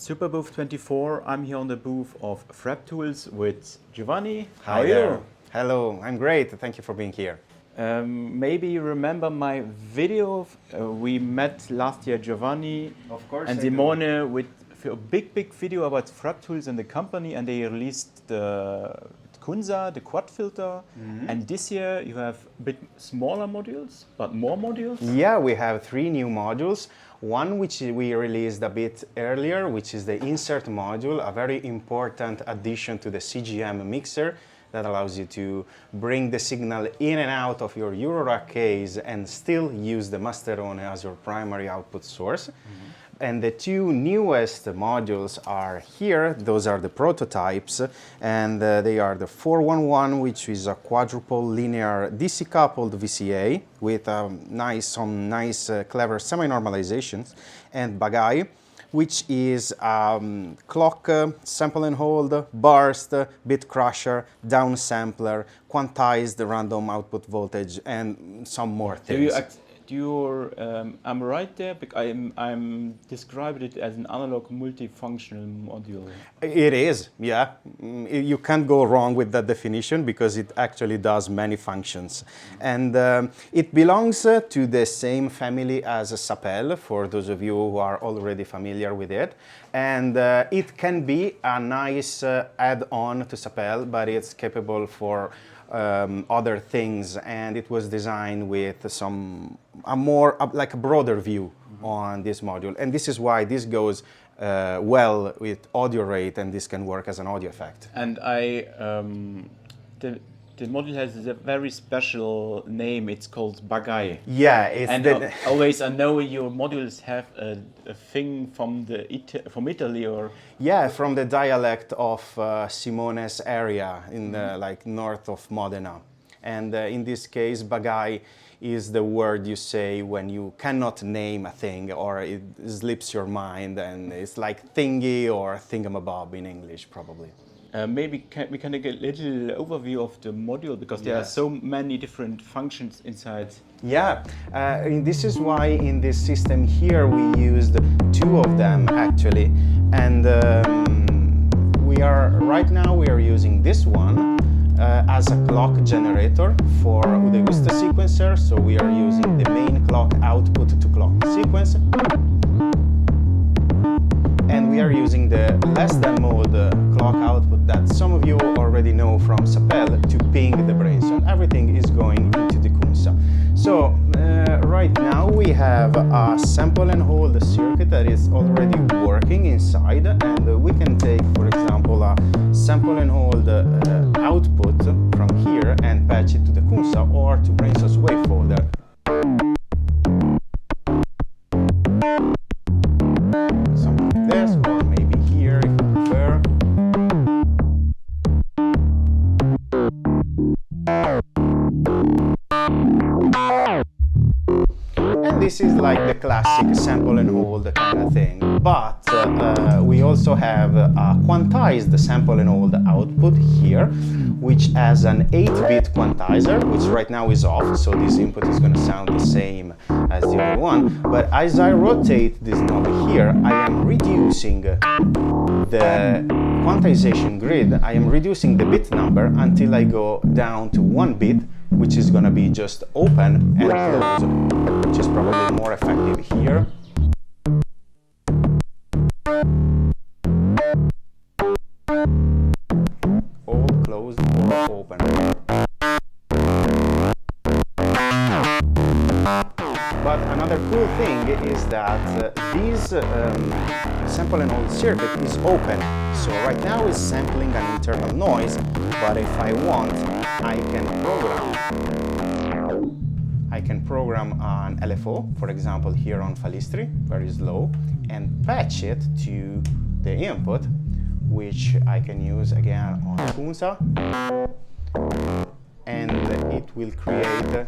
Superbooth 24. I'm here on the booth of Frap Tools with Giovanni. How Hi are there. you? Hello, I'm great. Thank you for being here. Maybe you remember my video. We met last year, Giovanni Of course and I do. Simone, with a big video about Frap Tools and the company, and they released the Kunza, the quad filter. And this year you have a bit smaller modules, but more modules. Yeah, we have 3 new modules. One which we released a bit earlier, which is the insert module, a very important addition to the CGM mixer that allows you to bring the signal in and out of your Eurorack case and still use the Masterone as your primary output source. And the 2 newest modules are here. Those are the prototypes, and they are the 411, which is a quadruple linear DC coupled VCA with some nice clever semi-normalizations, and Bagy, which is clock, sample and hold, burst, bit crusher, downsampler, quantized random output voltage, and some more things. I'm right there, because I'm describing it as an analog multifunctional module. It is, yeah. You can't go wrong with that definition because it actually does many functions. And it belongs to the same family as a Sapel, for those of you who are already familiar with it. And it can be a nice add-on to Sapel, but it's capable for other things, and it was designed with like a broader view on this module, and this is why this goes well with audio rate, and this can work as an audio effect. And the module has a very special name. It's called Bagy. Yeah, it's always I know your modules have a thing from Italy, or yeah, from the dialect of Simone's area in the north of Modena. And in this case, Bagy is the word you say when you cannot name a thing or it slips your mind, and it's like thingy or thingamabob in English, probably. Maybe we can get a little overview of the module, because there are so many different functions inside. Yeah, this is why in this system here we used 2 of them actually, and right now we are using this one as a clock generator for the Usta sequencer. So we are using the main clock output to clock sequence, and we are using the less than mode clock output that some of you already know from Sapel to ping the brain. So everything is going into the Kunza. So right now we have a sample and hold circuit that is already working inside, and we can take, for example, a sample and hold output from here and patch it to the Kunza or to brain source wave folder. Something like this, or maybe here if you prefer. And this is like the classic sample and hold kind of thing, but we also have a quantized sample and hold output here, which has an 8-bit quantizer, which right now is off, so this input is going to sound the same as the other one. But as I rotate this knob here, I am reducing the quantization grid. I am reducing the bit number until I go down to 1 bit, which is going to be just open and close, which is probably more effective here. All closed or open. But another cool thing is that this sample and hold circuit is open. So right now it's sampling an internal noise, but if I want, I can program an LFO, for example here on Falistri, very slow, and patch it to the input, which I can use again on Kunza, and it will create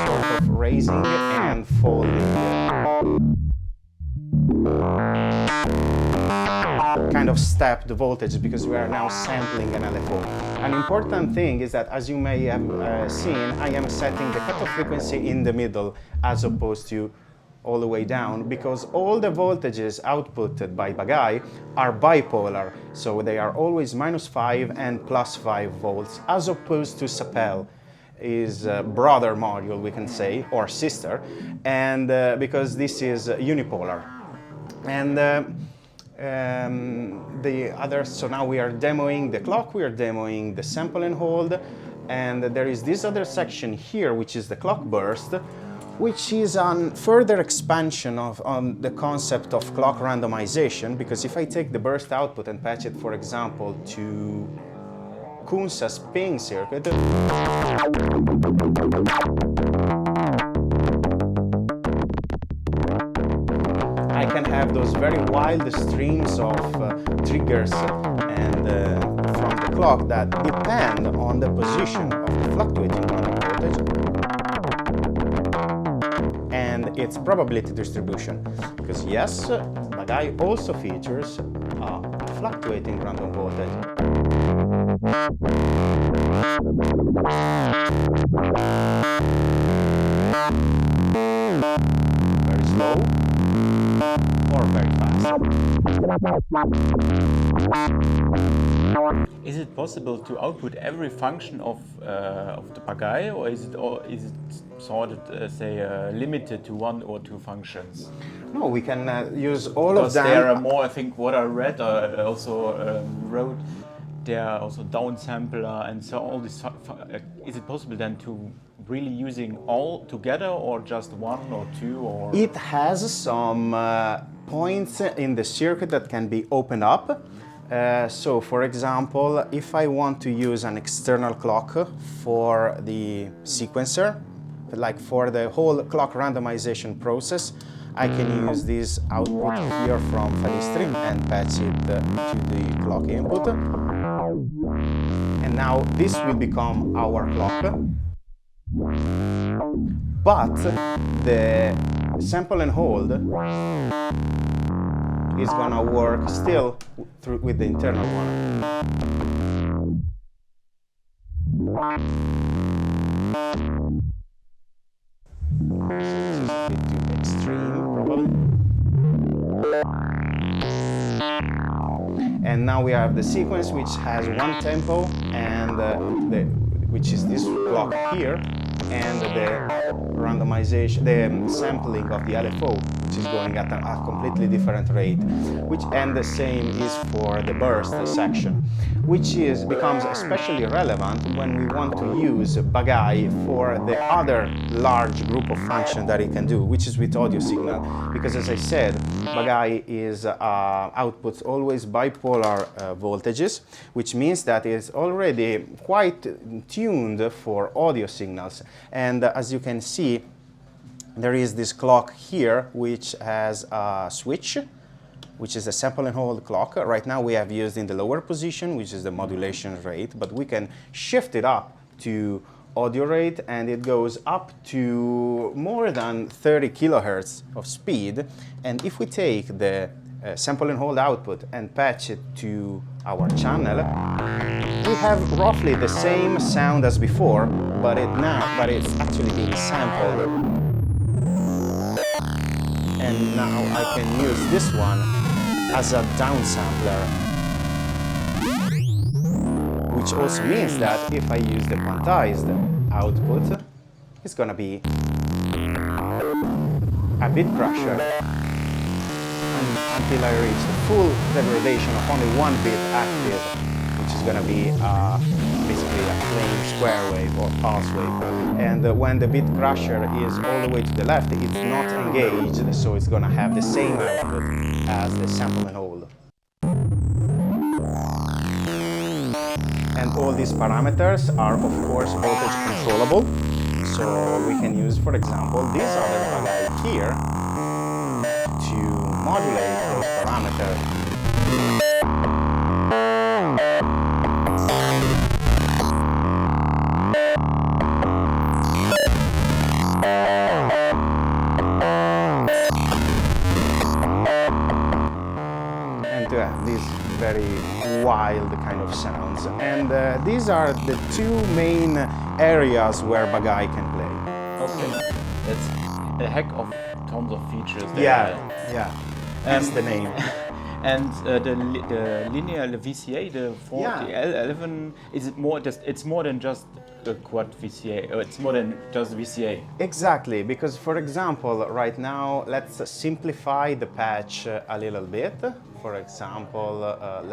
sort of raising and falling kind of stepped voltage because we are now sampling an LFO. An important thing is that, as you may have seen, I am setting the cutoff frequency in the middle as opposed to all the way down, because all the voltages outputted by Bagài are bipolar, so they are always -5 and +5 volts, as opposed to Sapel is a brother module, we can say, or sister, and because this is unipolar. And the others, so now we are demoing the clock, we are demoing the sample and hold, and there is this other section here, which is the clock burst, which is a further expansion on the concept of clock randomization, because if I take the burst output and patch it, for example, to Kunsa's ping circuit, I can have those very wild streams of triggers and from the clock that depend on the position of the fluctuating random voltage and its probability distribution. Because yes, Bagài also features a fluctuating random voltage. Very slow or very fast. Is it possible to output every function of the Bagài, or is it sort of limited to 1 or 2 functions? No, we can use all Because of them. there are more, I think, what I read, also wrote, there are also downsampler and so all this. Is it possible then to really using all together, or just 1 or 2? Or It has some points in the circuit that can be opened up. So, for example, if I want to use an external clock for the sequencer, like for the whole clock randomization process, I can use this output here from Falistri and patch it to the clock input. And now this will become our clock. But the sample and hold is gonna work still with the internal one. This is a bit too extreme, probably. And now we have the sequence, which has 1 tempo, and which is this clock here, and the randomization, the sampling of the LFO, which is going at a completely different rate, and the same is for the burst section, which becomes especially relevant when we want to use Bagài for the other large group of functions that it can do, which is with audio signal, because as I said, Bagài is outputs always bipolar voltages, which means that it's already quite tuned for audio signals. And as you can see, there is this clock here which has a switch, which is a sample and hold clock. Right now we have used in the lower position, which is the modulation rate, but we can shift it up to audio rate, and it goes up to more than 30 kilohertz of speed. And if we take the sample and hold output and patch it to our channel, we have roughly the same sound as before, but it's actually being sampled. And now I can use this one as a downsampler, which also means that if I use the quantized output, it's gonna be a bit crusher until I reach the full degradation of only 1 bit active, which is gonna be basically a plain square wave or pulse wave. And when the bit crusher is all the way to the left, it's not engaged, so it's gonna have the same output as the sample and hold. And all these parameters are, of course, voltage controllable. So we can use, for example, this other Bagài here to modulate those parameters. And to have this very wild kind of sounds. And these are the two main areas where Bagài can play. Okay, that's a heck of tons of features there. Yeah, that's the name. And the linear, the VCA, the 40L11, is it more just? It's more than just a quad VCA. Or it's more than just VCA. Exactly, because for example, right now, let's simplify the patch a little bit. For example,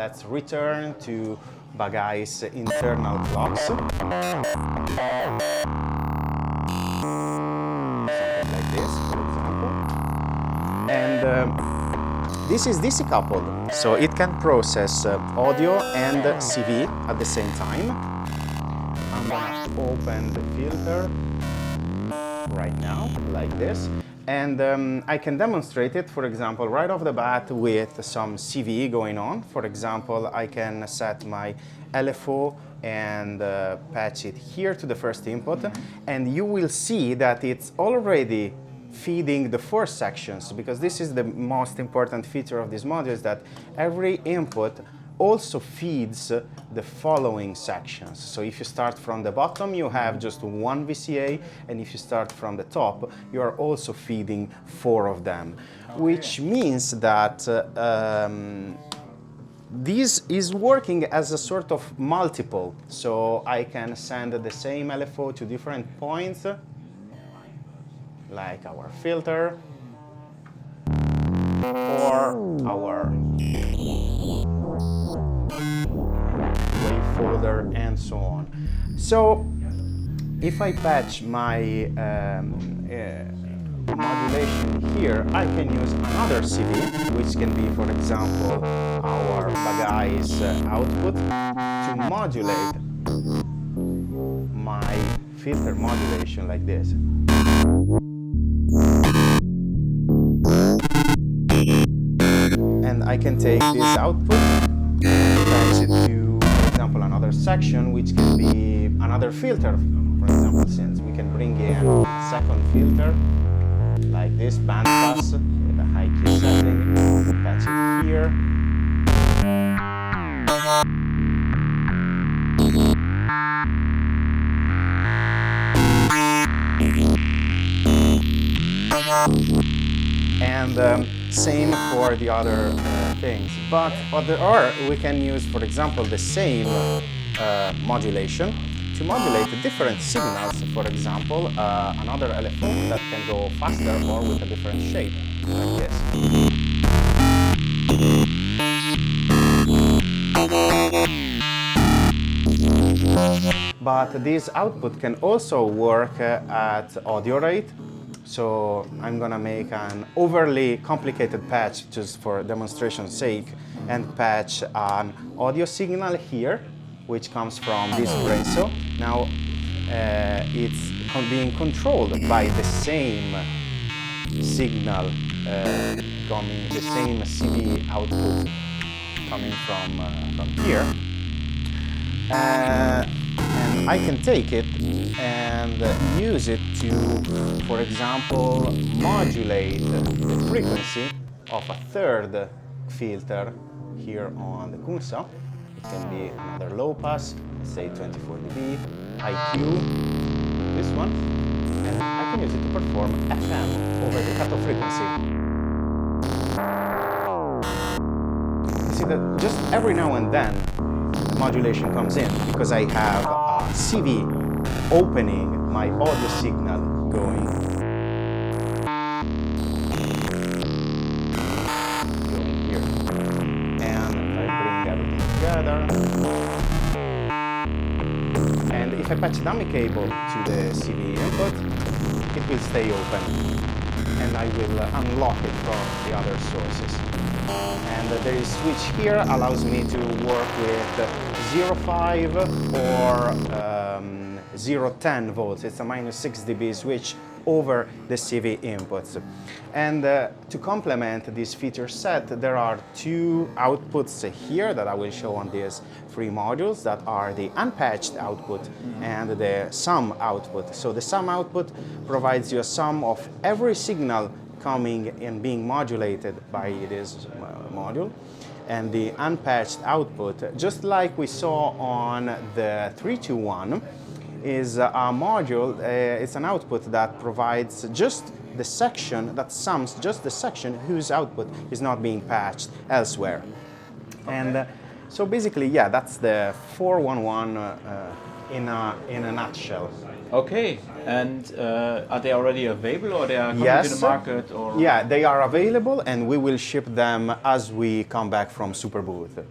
let's return to Bagài's internal clocks. Something like this, for example. And this is DC coupled, so it can process audio and CV at the same time. I'm gonna open the filter right now, like this. And I can demonstrate it, for example, right off the bat with some CV going on. For example, I can set my LFO and patch it here to the first input. And you will see that it's already feeding the 4 sections, because this is the most important feature of this module, is that every input also feeds the following sections. So if you start from the bottom, you have just 1 VCA, and if you start from the top, you are also feeding 4 of them, which means that this is working as a sort of multiple. So I can send the same LFO to different points, like our filter or our wave folder and so on. So if I patch my modulation here, I can use another CV, which can be, for example, our Bagài's output, to modulate my filter modulation like this. And I can take this output and patch it to, for example, another section, which can be another filter. For example, since we can bring in a second filter, like this band pass with a high key setting, patch it here. And same for the other things. But we can use, for example, the same modulation to modulate different signals. For example, another LFO that can go faster or with a different shape, like this. But this output can also work at audio rate. So I'm gonna make an overly complicated patch just for demonstration's sake, and patch an audio signal here, which comes from this bracelet. Now it's being controlled by the same signal coming, the same CV output coming from here. And I can take it and use it to, for example, modulate the frequency of a third filter here on the Kunsa. It can be another low pass, say 24 dB, IQ, this one, and I can use it to perform FM over the cutoff frequency. You see that just every now and then the modulation comes in, because I have a CV opening my audio signal going here. And I bring everything together. And if I patch dummy cable to the CV input, it will stay open, and I will unlock it from the other sources. And the switch here allows me to work with 0.5 or 0.10 volts. It's a -6 dB switch over the CV inputs. And to complement this feature set, there are 2 outputs here that I will show on these 3 modules, that are the unpatched output and the sum output. So the sum output provides you a sum of every signal coming and being modulated by this module. and the unpatched output, just like we saw on the 321, is a module, it's an output that provides just the section, that sums just the section whose output is not being patched elsewhere. Okay. And so basically, yeah, that's the 411 in a nutshell. Okay, and are they already available, or they are coming to the market? Or? Yeah, they are available, and we will ship them as we come back from Superbooth.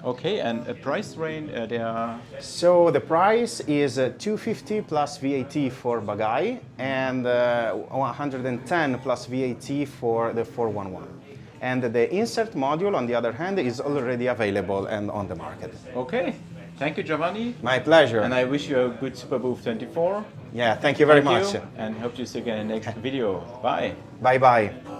Okay, and a price range, they are... So the price is $250 plus VAT for Bagài, and $110 plus VAT for the 411. And the insert module, on the other hand, is already available and on the market. Okay. Thank you, Giovanni. My pleasure. And I wish you a good Superbooth 24. Yeah, thank you very much. And hope to see you again in the next video. Bye. Bye-bye.